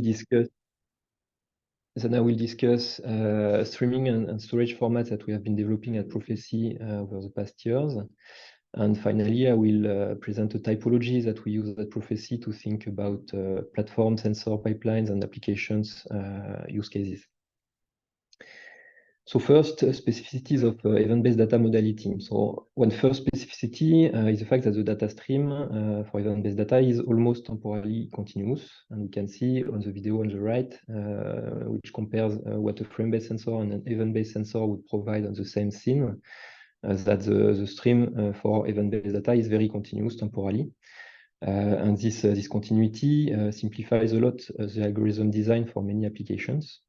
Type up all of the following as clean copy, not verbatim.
discuss streaming and storage formats that we have been developing at Prophecy over the past years. And finally, I will present a typology that we use at Prophecy to think about platform, sensor pipelines, and applications use cases. So first, specificities of event-based data modality. So one first specificity is the fact that the data stream for event-based data is almost temporally continuous. And we can see on the video on the right, which compares what a frame-based sensor and an event-based sensor would provide on the same scene, that the stream for event-based data is very continuous temporally. And this continuity simplifies a lot the algorithm design for many applications.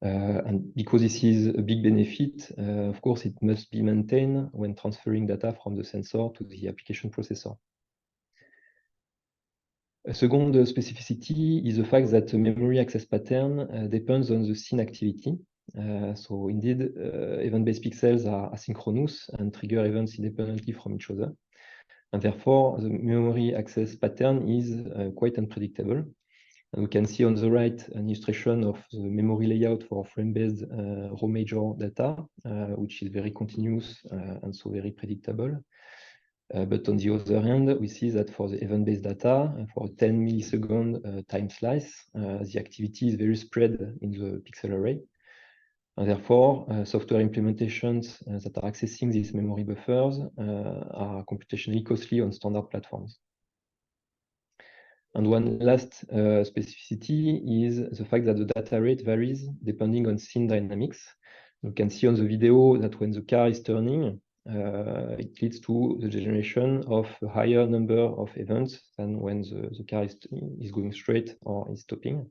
And because this is a big benefit, of course, it must be maintained when transferring data from the sensor to the application processor. A second specificity is the fact that the memory access pattern depends on the scene activity. So indeed, event-based pixels are asynchronous and trigger events independently from each other. And therefore, the memory access pattern is quite unpredictable. And we can see on the right an illustration of the memory layout for frame-based raw major data, which is very continuous and so very predictable. But on the other hand, we see that for the event-based data, for a 10 millisecond time slice, the activity is very spread in the pixel array. And therefore, software implementations that are accessing these memory buffers are computationally costly on standard platforms. And one last specificity is the fact that the data rate varies depending on scene dynamics. You can see on the video that when the car is turning, it leads to the generation of a higher number of events than when the car is going straight or is stopping.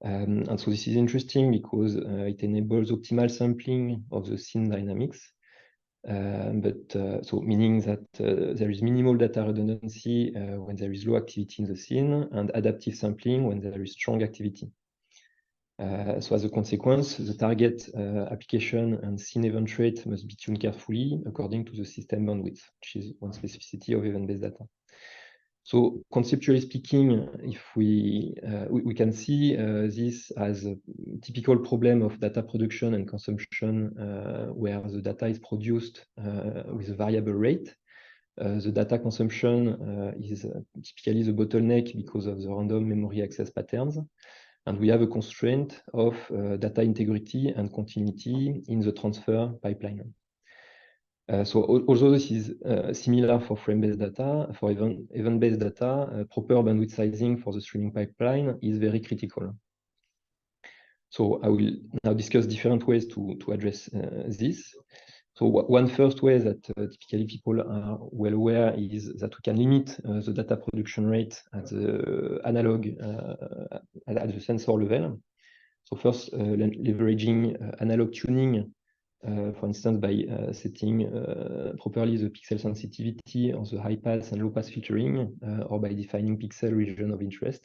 And so this is interesting because it enables optimal sampling of the scene dynamics. So meaning that there is minimal data redundancy when there is low activity in the scene, and adaptive sampling when there is strong activity. So as a consequence, the target application and scene event rate must be tuned carefully according to the system bandwidth, which is one specificity of event-based data. So conceptually speaking, if we can see this as a typical problem of data production and consumption, where the data is produced with a variable rate. The data consumption is typically the bottleneck because of the random memory access patterns. And we have a constraint of data integrity and continuity in the transfer pipeline. So although this is similar for frame-based data, for event-based data, proper bandwidth sizing for the streaming pipeline is very critical. So I will now discuss different ways to address this. So one first way that typically people are well aware is that we can limit the data production rate at the analog, at the sensor level. So first, leveraging analog tuning, for instance, by setting properly the pixel sensitivity or the high pass and low pass filtering, or by defining pixel region of interest.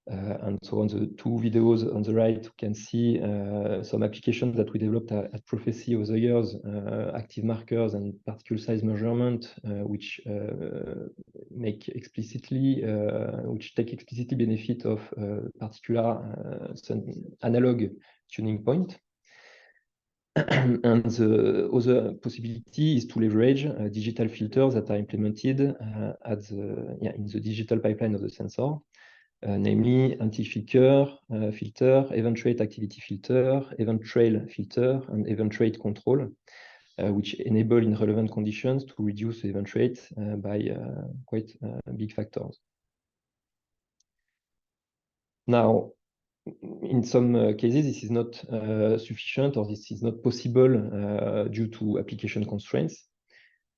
And so on the two videos on the right, you can see some applications that we developed at Prophecy over the years, active markers and particle size measurement, which take explicitly benefit of particular analog tuning point. And the other possibility is to leverage digital filters that are implemented in the digital pipeline of the sensor, namely anti-flicker filter, event rate activity filter, event trail filter, and event rate control, which enable in relevant conditions to reduce the event rate by quite big factors. Now, in some cases, this is not sufficient, or this is not possible due to application constraints.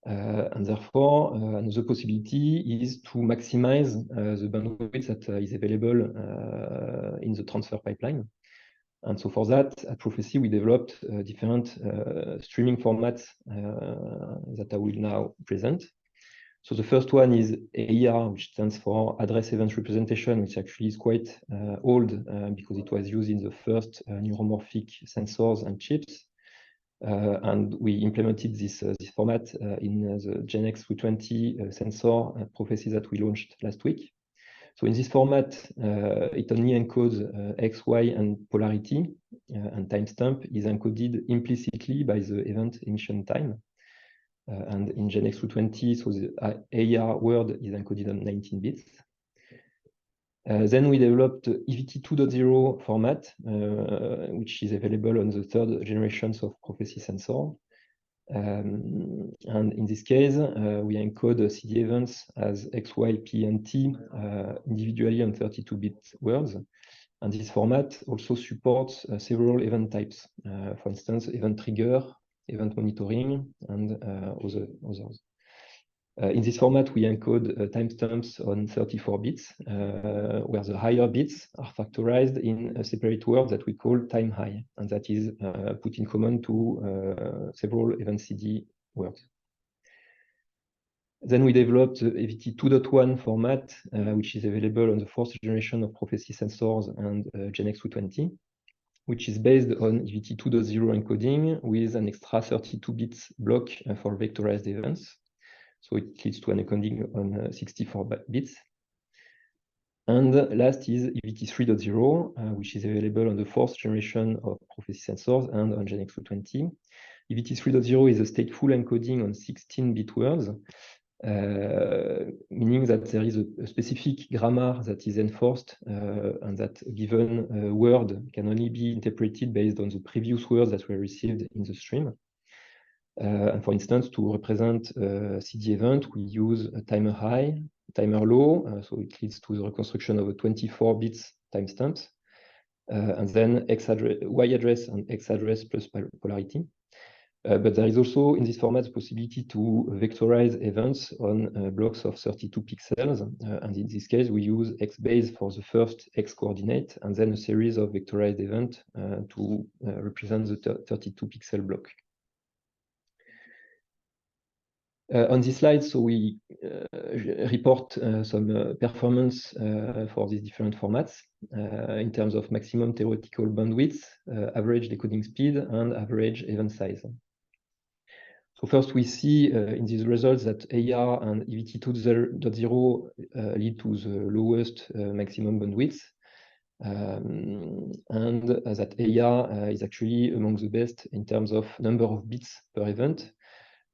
And therefore, another possibility is to maximize the bandwidth that is available in the transfer pipeline. And so for that, at Prophecy, we developed different streaming formats that I will now present. So the first one is AER, which stands for Address Event Representation, which actually is quite old because it was used in the first neuromorphic sensors and chips. And we implemented this format in the GenX320 sensor Prophecy that we launched last week. So in this format, it only encodes X, Y, and polarity, and timestamp is encoded implicitly by the event emission time. And in GenX220, so the AR word is encoded on 19 bits. Then we developed EVT 2.0 format, which is available on the third generations of Prophecy sensor. And in this case, we encode CD events as X, Y, P, and T individually on 32-bit words. And this format also supports several event types, for instance, event trigger, event monitoring, and others. In this format, we encode timestamps on 34 bits, where the higher bits are factorized in a separate word that we call time high, and that is put in common to several event CD words. Then we developed the EVT 2.1 format, which is available on the fourth generation of Prophecy sensors and GenX220, which is based on EVT 2.0 encoding with an extra 32 bits block for vectorized events. So it leads to an encoding on 64 bits. And last is EVT 3.0, which is available on the fourth generation of Prophecy sensors and on GenX220. EVT 3.0 is a stateful encoding on 16-bit words, meaning that there is a specific grammar that is enforced, and that a given word can only be interpreted based on the previous words that were received in the stream. And for instance, to represent a CD event, we use a timer high, timer low, so it leads to the reconstruction of a 24 bits timestamps, and then Y address and X address plus polarity. But there is also in this format the possibility to vectorize events on blocks of 32 pixels, and in this case we use X base for the first X coordinate, and then a series of vectorized events to represent the 32 pixel block. On this slide, so we report some performance for these different formats in terms of maximum theoretical bandwidth, average decoding speed, and average event size. So first, we see in these results that AR and EVT 2.0 lead to the lowest maximum bandwidth, and that AR is actually among the best in terms of number of bits per event.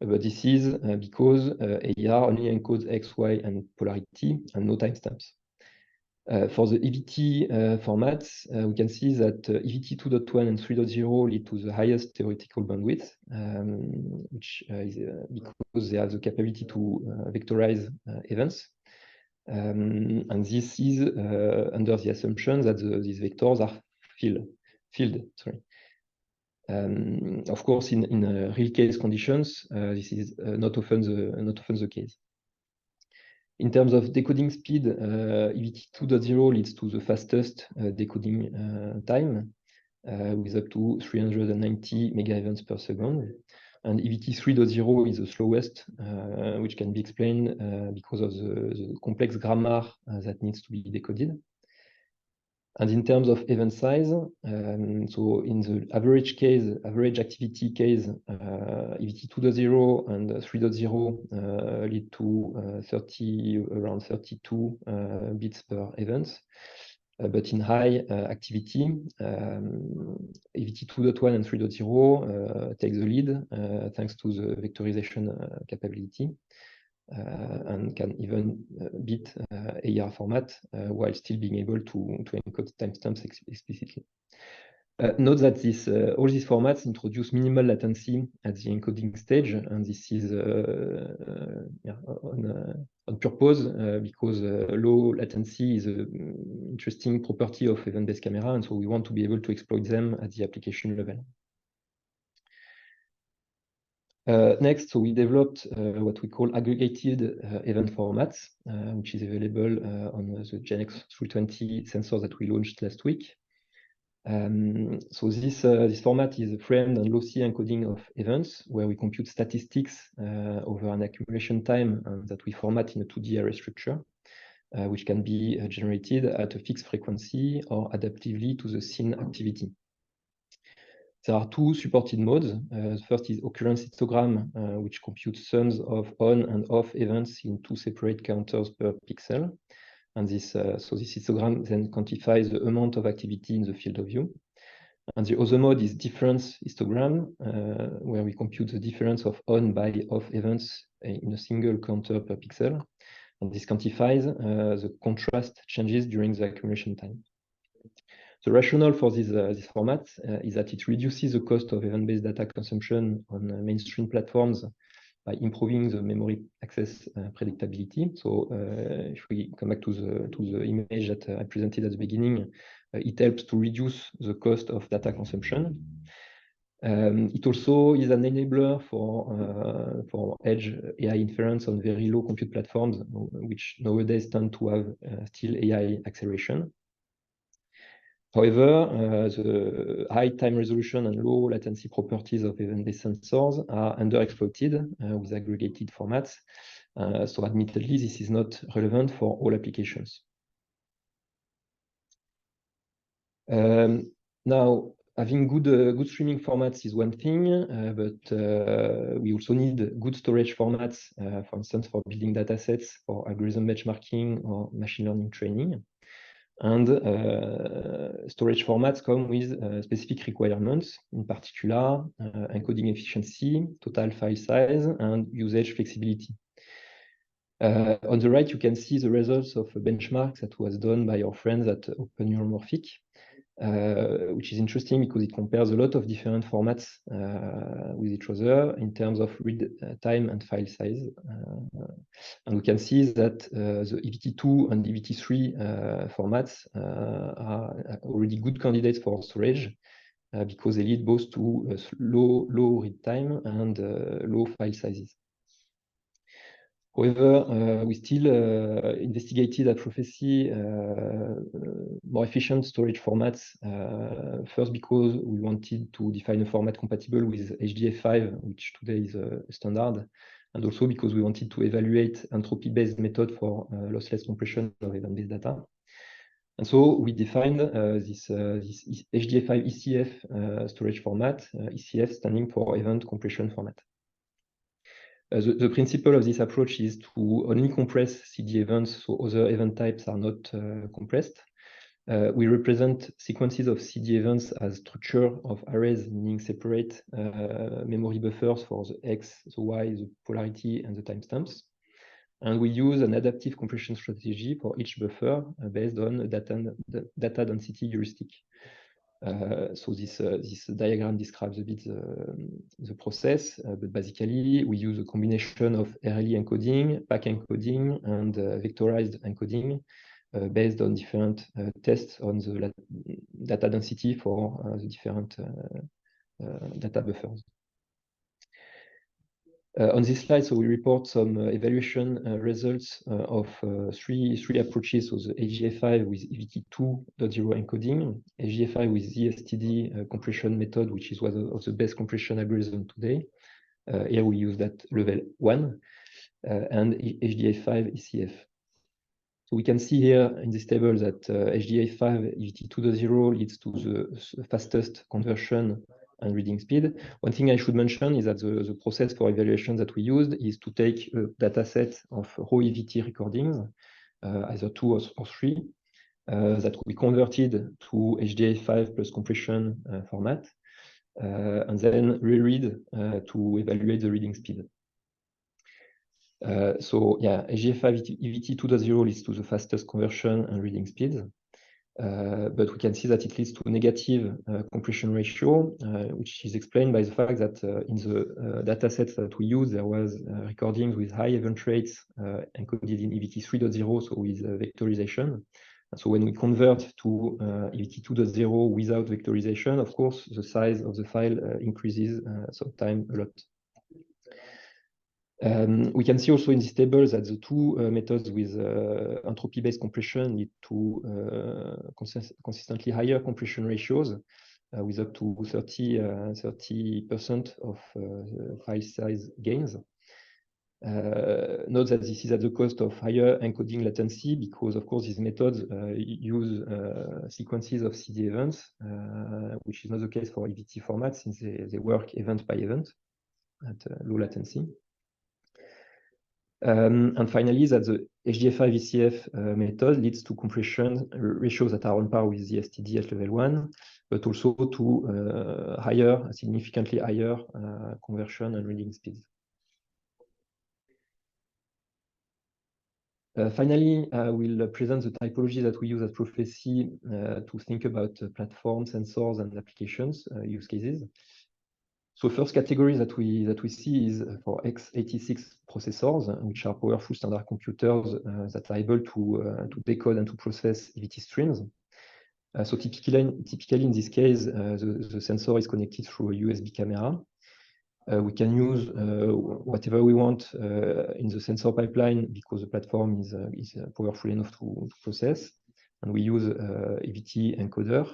But this is because AR only encodes X, Y, and polarity, and no timestamps. For the EVT formats, we can see that EVT 2.1 and 3.0 lead to the highest theoretical bandwidth, which is because they have the capability to vectorize events. And this is under the assumption that these vectors are filled. Of course, in real case conditions, this is not often the case. In terms of decoding speed, EVT 2.0 leads to the fastest decoding time, with up to 390 mega events per second. And EVT 3.0 is the slowest, which can be explained because of the complex grammar that needs to be decoded. And in terms of event size, so in the average activity case, EVT 2.0 and 3.0 lead to around 32 bits per event. But in high activity, EVT 2.1 and 3.0 take the lead thanks to the vectorization capability. And can even beat AR format while still being able to encode timestamps explicitly. Note that all these formats introduce minimal latency at the encoding stage, and this is on purpose because low latency is an interesting property of event-based camera, and so we want to be able to exploit them at the application level. Next, so we developed what we call aggregated event formats, which is available on the GenX320 sensor that we launched last week. So this format is a framed and lossy encoding of events where we compute statistics over an accumulation time that we format in a 2D array structure, which can be generated at a fixed frequency or adaptively to the scene activity. There are two supported modes. The first is occurrence histogram, which computes sums of on and off events in two separate counters per pixel. And this histogram then quantifies the amount of activity in the field of view. And the other mode is difference histogram, where we compute the difference of on by off events in a single counter per pixel. And this quantifies the contrast changes during the accumulation time. The rationale for this format is that it reduces the cost of event-based data consumption on mainstream platforms by improving the memory access predictability. So if we come back to the image that I presented at the beginning, it helps to reduce the cost of data consumption. It also is an enabler for edge AI inference on very low compute platforms, which nowadays tend to have still AI acceleration. However, the high time resolution and low latency properties of event-based sensors are underexploited with aggregated formats. So admittedly, this is not relevant for all applications. Now, having good streaming formats is one thing, but we also need good storage formats, for instance, for building data sets, for algorithm benchmarking or machine learning training. And storage formats come with specific requirements, in particular encoding efficiency, total file size, and usage flexibility. On the right, you can see the results of a benchmark that was done by our friends at Open Neuromorphic, which is interesting because it compares a lot of different formats with each other in terms of read time and file size. And we can see that the EVT2 and EVT3 formats are already good candidates for storage because they lead both to low read time and low file sizes. However, we still investigated at Prophecy more efficient storage formats, first because we wanted to define a format compatible with HDF5, which today is a standard, and also because we wanted to evaluate entropy-based method for lossless compression of event-based data. And so we defined this HDF5 ECF storage format, ECF standing for Event Compression Format. The principle of this approach is to only compress CD events, so other event types are not compressed. We represent sequences of CD events as structure of arrays, meaning separate memory buffers for the X, the Y, the polarity, and the timestamps. And we use an adaptive compression strategy for each buffer based on data density heuristic. So this diagram describes a bit the process, but basically we use a combination of RLE encoding, PAC encoding, and vectorized encoding based on different tests on the data density for the different data buffers. On this slide, so we report some evaluation results of three approaches. So the HDF5 with EVT2.0 encoding, HDF5 with ZSTD compression method, which is one of the best compression algorithm today. Here we use that level 1, and HDF5 ECF. So we can see here in this table that HDF5 EVT2.0 leads to the fastest conversion and reading speed. One thing I should mention is that the process for evaluation that we used is to take a data set of raw EVT recordings, either 2 or 3, that we converted to HDF5 plus compression format, and then reread to evaluate the reading speed. So yeah, HDF5 EVT2.0 leads to the fastest conversion and reading speeds. But we can see that it leads to a negative compression ratio, which is explained by the fact that in the data sets that we use, there was recordings with high event rates encoded in EVT3.0, so with vectorization. And so when we convert to EVT2.0 without vectorization, of course, the size of the file increases sometimes a lot. We can see also in this table that the two methods with entropy-based compression lead to consistently higher compression ratios with up to 30% of file size gains. Note that this is at the cost of higher encoding latency because, of course, these methods use sequences of CD events, which is not the case for EVT formats since they work event by event at low latency. And finally, that the HDFI VCF method leads to compression ratios that are on par with the STD at level 1, but also to significantly higher conversion and reading speeds. Finally, I will present the typology that we use at Profecy to think about platforms, sensors, and applications use cases. So first category that we see is for x86 processors, which are powerful standard computers that are able to decode and to process EVT streams. So typically in this case, the sensor is connected through a USB camera. We can use whatever we want in the sensor pipeline because the platform is powerful enough to process, and we use EVT encoder.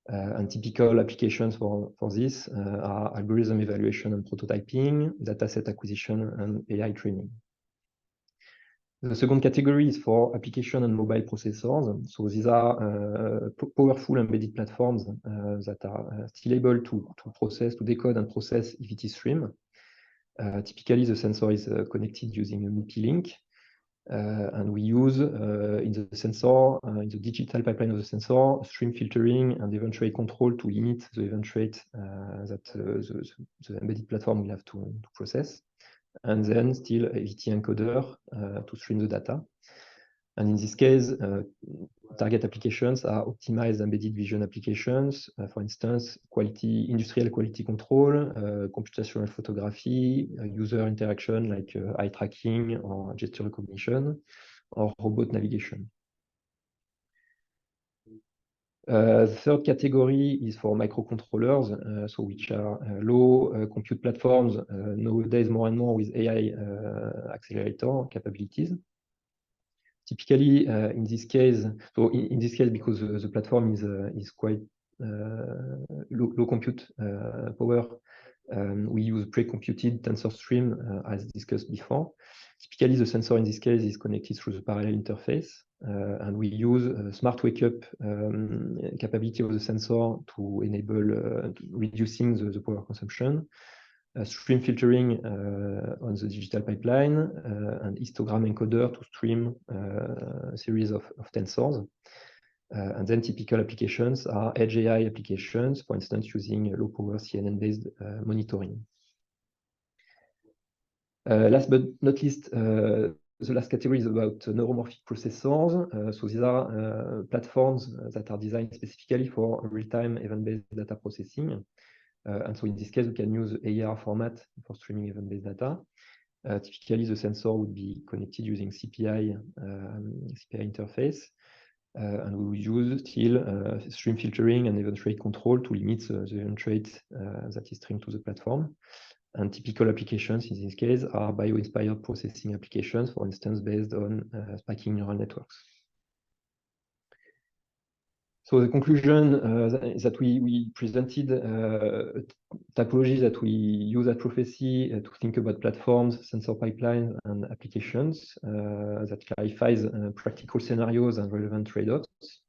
And typical applications for this are algorithm evaluation and prototyping, dataset acquisition, and AI training. The second category is for application and mobile processors. So these are powerful embedded platforms that are still able to decode and process EVT stream. Typically, the sensor is connected using an IP-link. And we use in the digital pipeline of the sensor, stream filtering and event rate control to limit the event rate that the embedded platform will have to process. And then still EVT encoder to stream the data. And in this case, target applications are optimized embedded vision applications, for instance, industrial quality control, computational photography, user interaction like eye tracking or gesture recognition, or robot navigation. The third category is for microcontrollers, so which are low compute platforms nowadays more and more with AI accelerator capabilities. Typically, in this case, because the platform is quite low compute power, we use pre-computed tensor stream as discussed before. Typically, the sensor in this case is connected through the parallel interface, and we use smart wake up capability of the sensor to enable reducing the power consumption. Stream filtering on the digital pipeline, and histogram encoder to stream a series of tensors. And then typical applications are edge AI applications, for instance, using low power CNN-based monitoring. Last but not least, the last category is about neuromorphic processors. So these are platforms that are designed specifically for real-time event-based data processing. And so in this case, we can use AER format for streaming event-based data. Typically, the sensor would be connected using CPI interface. And we will use still stream filtering and event rate control to limit the event rate that is streamed to the platform. And typical applications in this case are bio-inspired processing applications, for instance, based on spiking neural networks. So the conclusion is that we presented typology that we use at Profecy to think about platforms, sensor pipelines, and applications that clarifies practical scenarios and relevant trade-offs.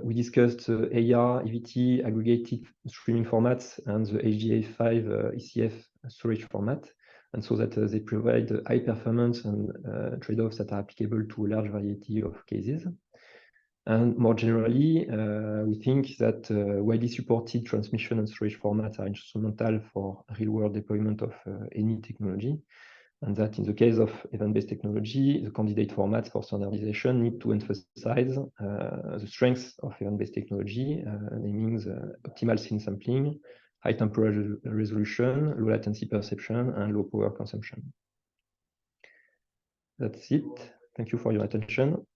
We discussed AER, EVT, aggregated streaming formats, and the HDA5 ECF storage format, and so that they provide high performance and trade-offs that are applicable to a large variety of cases. And more generally, we think that widely supported transmission and storage formats are instrumental for real-world deployment of any technology, and that in the case of event-based technology, the candidate formats for standardization need to emphasize the strengths of event-based technology, naming the optimal scene sampling, high temporal resolution, low latency perception, and low power consumption. That's it. Thank you for your attention.